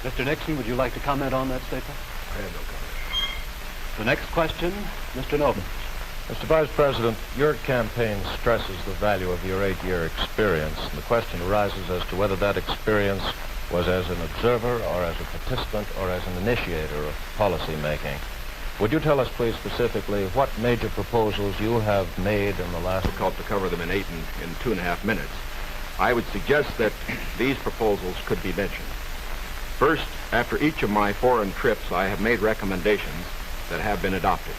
Mr. Nixon, would you like to comment on that statement? I have no comment. The next question, Mr. Novin. Mr. Vice President, your campaign stresses the value of your 8-year experience, and the question arises as to whether that experience was as an observer or as a participant or as an initiator of policy making. Would you tell us, please, specifically what major proposals you have made in the last... Difficult to cover them in 2.5 minutes. I would suggest that these proposals could be mentioned. First, after each of my foreign trips, I have made recommendations that have been adopted.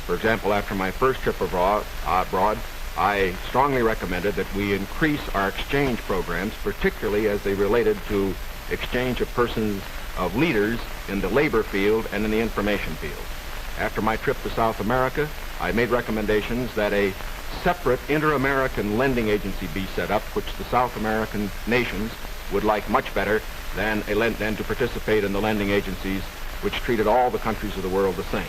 For example, after my first trip abroad, I strongly recommended that we increase our exchange programs, particularly as they related to exchange of persons, of leaders in the labor field and in the information field. After my trip to South America, I made recommendations that a separate inter-American lending agency be set up, which the South American nations would like much better than to participate in the lending agencies which treated all the countries of the world the same.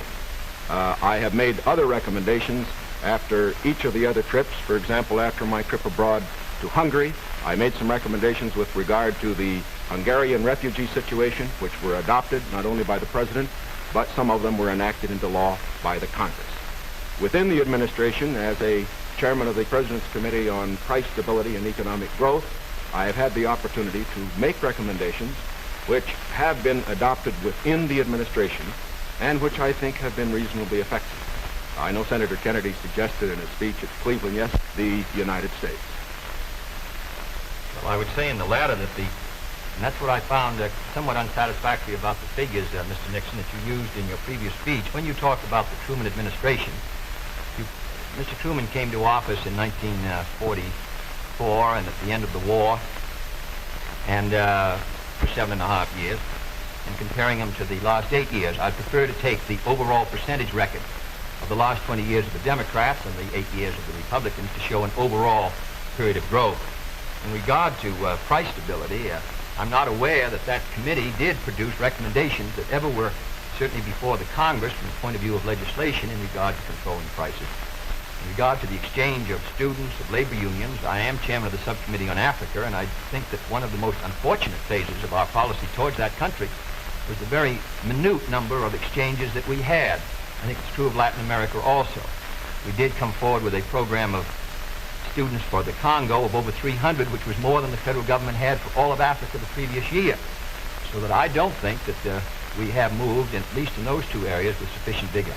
I have made other recommendations after each of the other trips. For example, after my trip abroad to Hungary, I made some recommendations with regard to the Hungarian refugee situation, which were adopted not only by the President, but some of them were enacted into law by the Congress. Within the administration, as a chairman of the President's Committee on Price Stability and Economic Growth, I have had the opportunity to make recommendations which have been adopted within the administration and which I think have been reasonably effective. I know Senator Kennedy suggested in his speech at Cleveland yesterday the United States. Well, I would say in the latter that and that's what I found somewhat unsatisfactory about the figures, Mr. Nixon, that you used in your previous speech. When you talked about the Truman administration, Mr. Truman came to office in 1944 and at the end of the war, and for 7.5 years. And comparing them to the last 8 years, I'd prefer to take the overall percentage record of the last 20 years of the Democrats and the 8 years of the Republicans to show an overall period of growth. In regard to price stability, I'm not aware that that committee did produce recommendations that ever were certainly before the Congress from the point of view of legislation in regard to controlling prices. In regard to the exchange of students, of labor unions, I am chairman of the subcommittee on Africa, and I think that one of the most unfortunate phases of our policy towards that country was the very minute number of exchanges that we had. I think it's true of Latin America also. We did come forward with a program of students for the Congo of over 300, which was more than the federal government had for all of Africa the previous year. So that I don't think that we have moved, at least in those two areas, with sufficient vigor.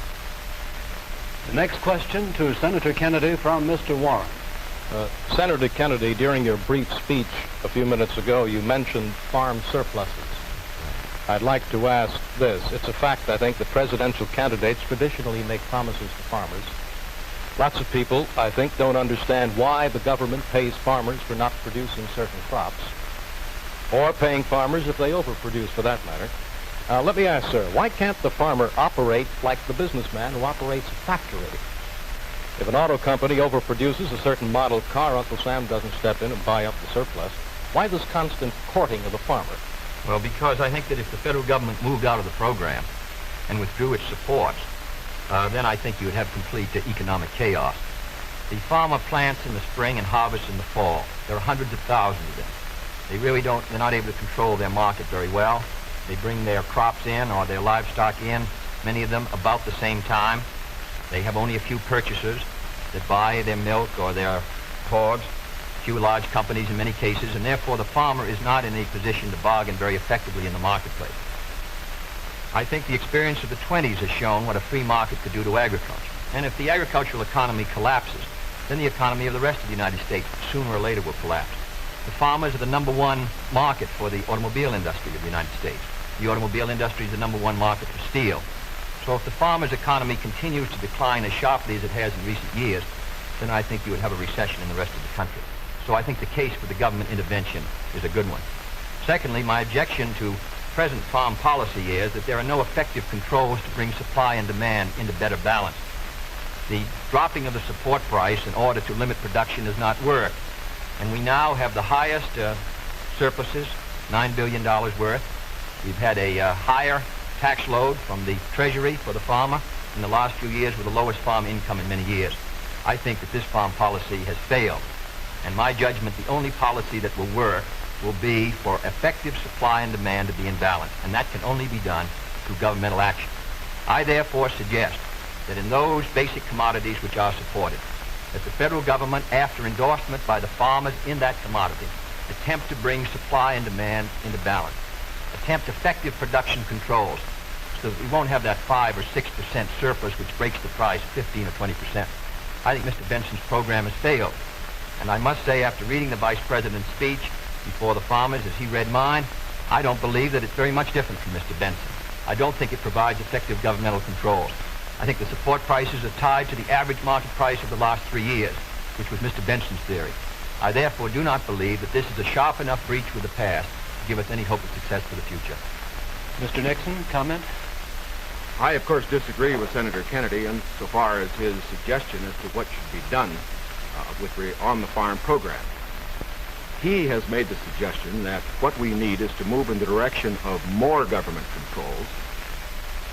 The next question to Senator Kennedy from Mr. Warren. Senator Kennedy, during your brief speech a few minutes ago, you mentioned farm surpluses. I'd like to ask this. It's a fact, I think, that presidential candidates traditionally make promises to farmers. Lots of people, I think, don't understand why the government pays farmers for not producing certain crops, or paying farmers if they overproduce, for that matter. Let me ask, sir, why can't the farmer operate like the businessman who operates a factory? If an auto company overproduces a certain model car, Uncle Sam doesn't step in and buy up the surplus. Why this constant courting of the farmer? Well, because I think that if the federal government moved out of the program and withdrew its support, then I think you would have complete economic chaos. The farmer plants in the spring and harvests in the fall. There are hundreds of thousands of them. They're not able to control their market very well. They bring their crops in or their livestock in, many of them about the same time. They have only a few purchasers that buy their milk or their hogs, a few large companies in many cases, and therefore the farmer is not in a position to bargain very effectively in the marketplace. I think the experience of the 20s has shown what a free market could do to agriculture. And if the agricultural economy collapses, then the economy of the rest of the United States sooner or later will collapse. The farmers are the #1 market for the automobile industry of the United States. The automobile industry is the #1 market for steel. So if the farmer's economy continues to decline as sharply as it has in recent years, then I think you would have a recession in the rest of the country. So I think the case for the government intervention is a good one. Secondly, my objection to present farm policy is that there are no effective controls to bring supply and demand into better balance. The dropping of the support price in order to limit production does not work. And we now have the highest surpluses, $9 billion worth. We've had a higher tax load from the Treasury for the farmer in the last few years with the lowest farm income in many years. I think that this farm policy has failed. And my judgment, the only policy that will work will be for effective supply and demand to be in balance, and that can only be done through governmental action. I therefore suggest that in those basic commodities which are supported, that the federal government, after endorsement by the farmers in that commodity, attempt to bring supply and demand into balance, attempt effective production controls so that we won't have that 5 or 6% surplus which breaks the price 15 or 20%. I think Mr. Benson's program has failed. And I must say, after reading the Vice President's speech before the farmers as he read mine, I don't believe that it's very much different from Mr. Benson. I don't think it provides effective governmental controls. I think the support prices are tied to the average market price of the last 3 years, which was Mr. Benson's theory. I therefore do not believe that this is a sharp enough breach with the past to give us any hope of success for the future. Mr. Nixon, comment? I, of course, disagree with Senator Kennedy insofar as his suggestion as to what should be done on the farm program. He has made the suggestion that what we need is to move in the direction of more government controls,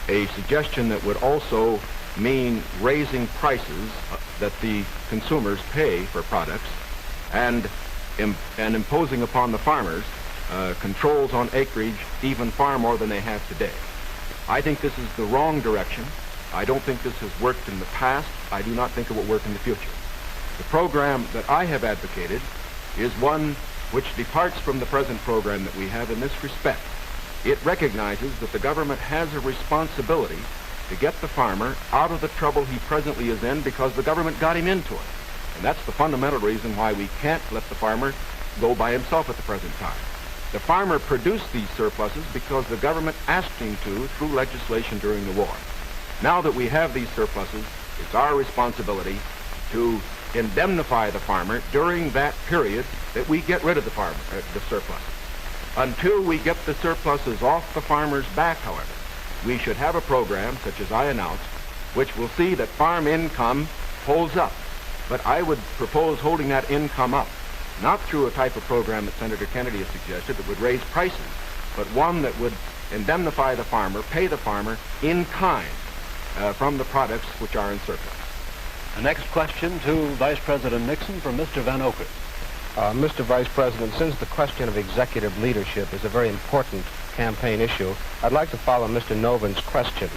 a suggestion that would also mean raising prices that the consumers pay for products and imposing upon the farmers controls on acreage even far more than they have today. I think this is the wrong direction. I don't think this has worked in the past. I do not think it will work in the future. The program that I have advocated is one which departs from the present program that we have in this respect. It recognizes that the government has a responsibility to get the farmer out of the trouble he presently is in because the government got him into it. And that's the fundamental reason why we can't let the farmer go by himself at the present time. The farmer produced these surpluses because the government asked him to through legislation during the war. Now that we have these surpluses, it's our responsibility to indemnify the farmer during that period that we get rid of the surpluses. Until we get the surpluses off the farmer's back, however, we should have a program, such as I announced, which will see that farm income holds up. But I would propose holding that income up, not through a type of program that Senator Kennedy has suggested that would raise prices, but one that would indemnify the farmer, pay the farmer in kind from the products which are in surplus. The next question to Vice President Nixon from Mr. Van Oker. Mr. Vice President, since the question of executive leadership is a very important campaign issue, I'd like to follow Mr. Noven's question.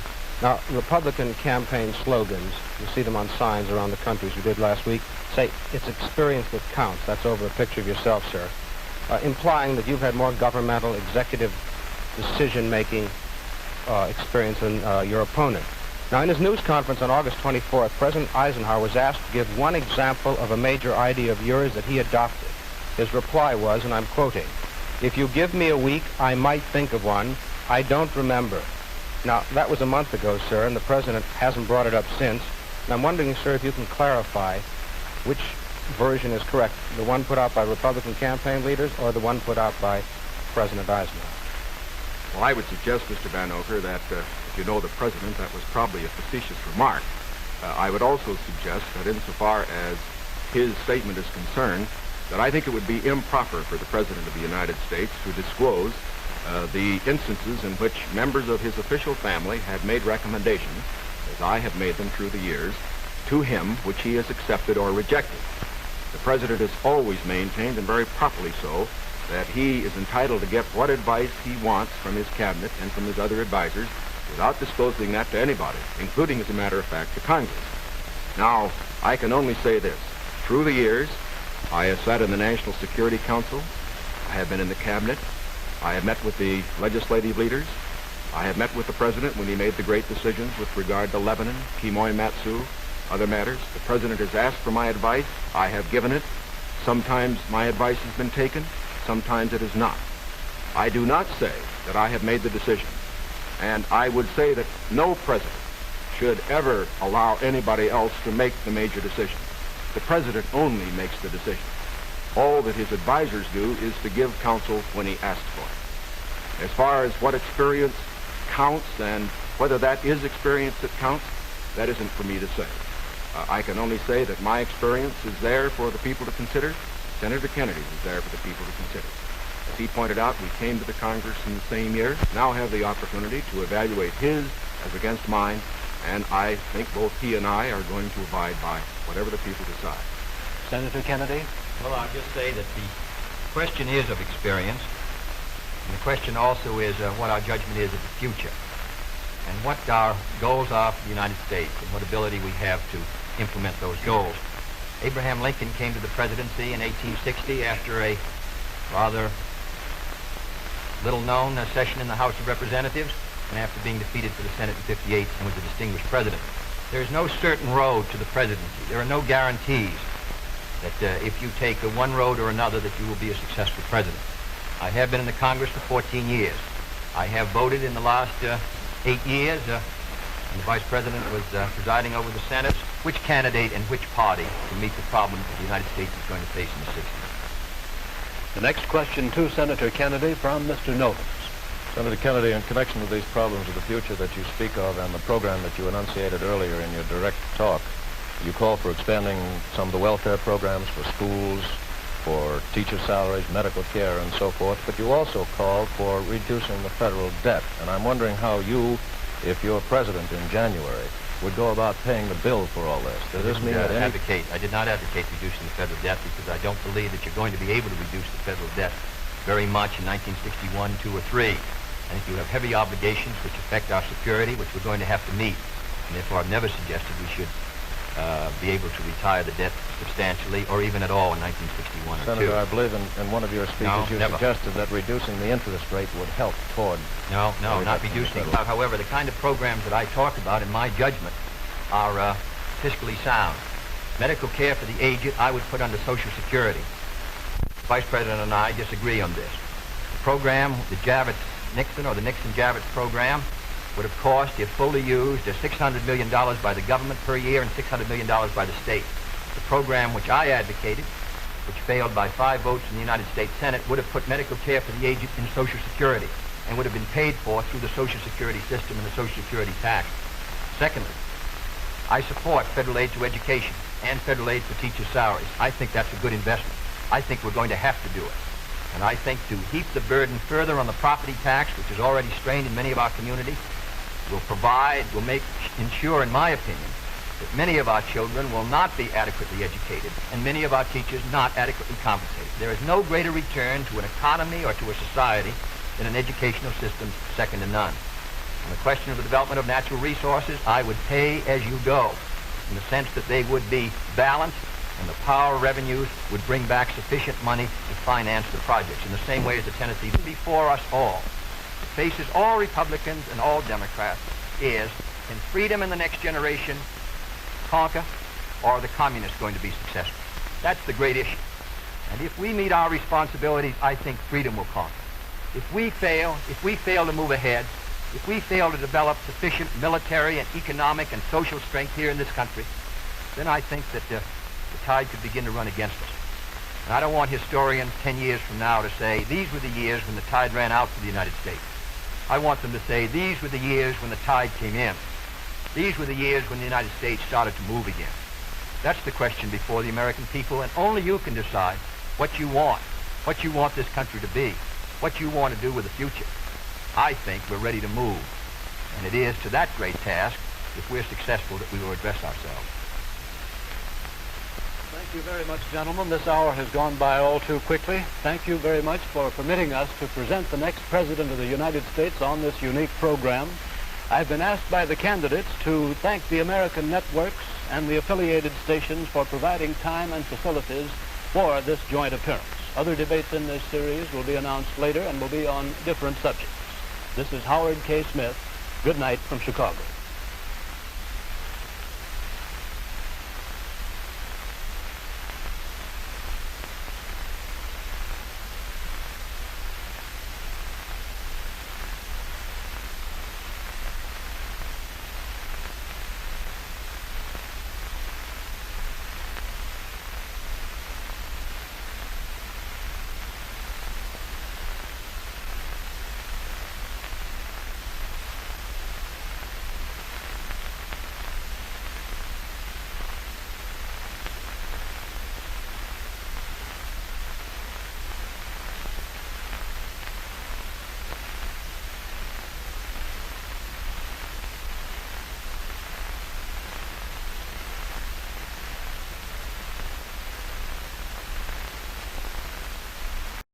Now, Republican campaign slogans, you see them on signs around the country as we did last week, say, it's experience that counts. That's over a picture of yourself, sir. Implying that you've had more governmental executive decision-making experience than your opponent. Now, in his news conference on August 24th, President Eisenhower was asked to give one example of a major idea of yours that he adopted. His reply was, and I'm quoting, "If you give me a week, I might think of one. I don't remember." Now, that was a month ago, sir, and the President hasn't brought it up since. And I'm wondering, sir, if you can clarify which version is correct, the one put out by Republican campaign leaders or the one put out by President Eisenhower? Well, I would suggest, Mr. Van Oker, that if you know the President, that was probably a facetious remark. I would also suggest that insofar as his statement is concerned, that I think it would be improper for the President of the United States to disclose the instances in which members of his official family had made recommendations, as I have made them through the years, to him which he has accepted or rejected. The President has always maintained, and very properly so, that he is entitled to get what advice he wants from his cabinet and from his other advisors without disclosing that to anybody, including, as a matter of fact, to Congress. Now, I can only say this. Through the years, I have sat in the National Security Council. I have been in the cabinet. I have met with the legislative leaders. I have met with the President when he made the great decisions with regard to Lebanon, Kimoy Matsu, other matters. The President has asked for my advice. I have given it. Sometimes my advice has been taken. Sometimes it is not. I do not say that I have made the decision. And I would say that no president should ever allow anybody else to make the major decision. The President only makes the decision. All that his advisors do is to give counsel when he asks for it. As far as what experience counts and whether that is experience that counts, that isn't for me to say. I can only say that my experience is there for the people to consider. Senator Kennedy was there for the people to consider. As he pointed out, we came to the Congress in the same year, now have the opportunity to evaluate his as against mine, and I think both he and I are going to abide by whatever the people decide. Senator Kennedy? Well, I'll just say that the question is of experience, and the question also is what our judgment is of the future, and what our goals are for the United States, and what ability we have to implement those goals. Abraham Lincoln came to the presidency in 1860 after a rather little-known session in the House of Representatives, and after being defeated for the Senate in 58 and was a distinguished president. There is no certain road to the presidency. There are no guarantees that if you take one road or another that you will be a successful president. I have been in the Congress for 14 years. I have voted in the last 8 years, and the Vice President was presiding over the Senate, which candidate and which party to meet the problems that the United States is going to face in the 60s. The next question to Senator Kennedy from Mr. Novus. Senator Kennedy, in connection with these problems of the future that you speak of and the program that you enunciated earlier in your direct talk, you call for expanding some of the welfare programs for schools, for teacher salaries, medical care, and so forth, but you also call for reducing the federal debt. And I'm wondering how you, if you're president in January, would go about paying the bill for all this. Does this mean that I did not advocate reducing the federal debt because I don't believe that you're going to be able to reduce the federal debt very much in 1961, 2, or 3. I think you have heavy obligations which affect our security, which we're going to have to meet. And therefore, I've never suggested we should be able to retire the debt substantially or even at all in 1961 or 2. Senator, I believe in one of your speeches you suggested that reducing the interest rate would help toward... No, not reducing. However, the kind of programs that I talk about, in my judgment, are fiscally sound. Medical care for the aged, I would put under Social Security. The Vice President and I disagree on this. The program, the Javits-Nixon or the Nixon-Javits program, would have cost, if fully used, $600 million by the government per year and $600 million by the state. The program which I advocated, which failed by 5 votes in the United States Senate, would have put medical care for the aged in Social Security and would have been paid for through the Social Security system and the Social Security tax. Secondly, I support federal aid to education and federal aid for teachers' salaries. I think that's a good investment. I think we're going to have to do it. And I think to heap the burden further on the property tax, which is already strained in many of our communities, will ensure, in my opinion, that many of our children will not be adequately educated and many of our teachers not adequately compensated. There is no greater return to an economy or to a society than an educational system second to none. On the question of the development of natural resources, I would pay as you go, in the sense that they would be balanced and the power revenues would bring back sufficient money to finance the projects, in the same way as the Tennessee. Before us all, it faces all Republicans and all Democrats, is, can freedom in the next generation conquer, or are the communists going to be successful? That's the great issue. And if we meet our responsibilities, I think freedom will conquer. If we fail to move ahead, if we fail to develop sufficient military and economic and social strength here in this country, then I think that the tide could begin to run against us. And I don't want historians 10 years from now to say, these were the years when the tide ran out for the United States. I want them to say, these were the years when the tide came in. These were the years when the United States started to move again. That's the question before the American people, and only you can decide what you want this country to be, what you want to do with the future. I think we're ready to move, and it is to that great task, if we're successful, that we will address ourselves. Thank you very much, gentlemen. This hour has gone by all too quickly. Thank you very much for permitting us to present the next President of the United States on this unique program. I've been asked by the candidates to thank the American networks and the affiliated stations for providing time and facilities for this joint appearance. Other debates in this series will be announced later and will be on different subjects. This is Howard K. Smith. Good night from Chicago.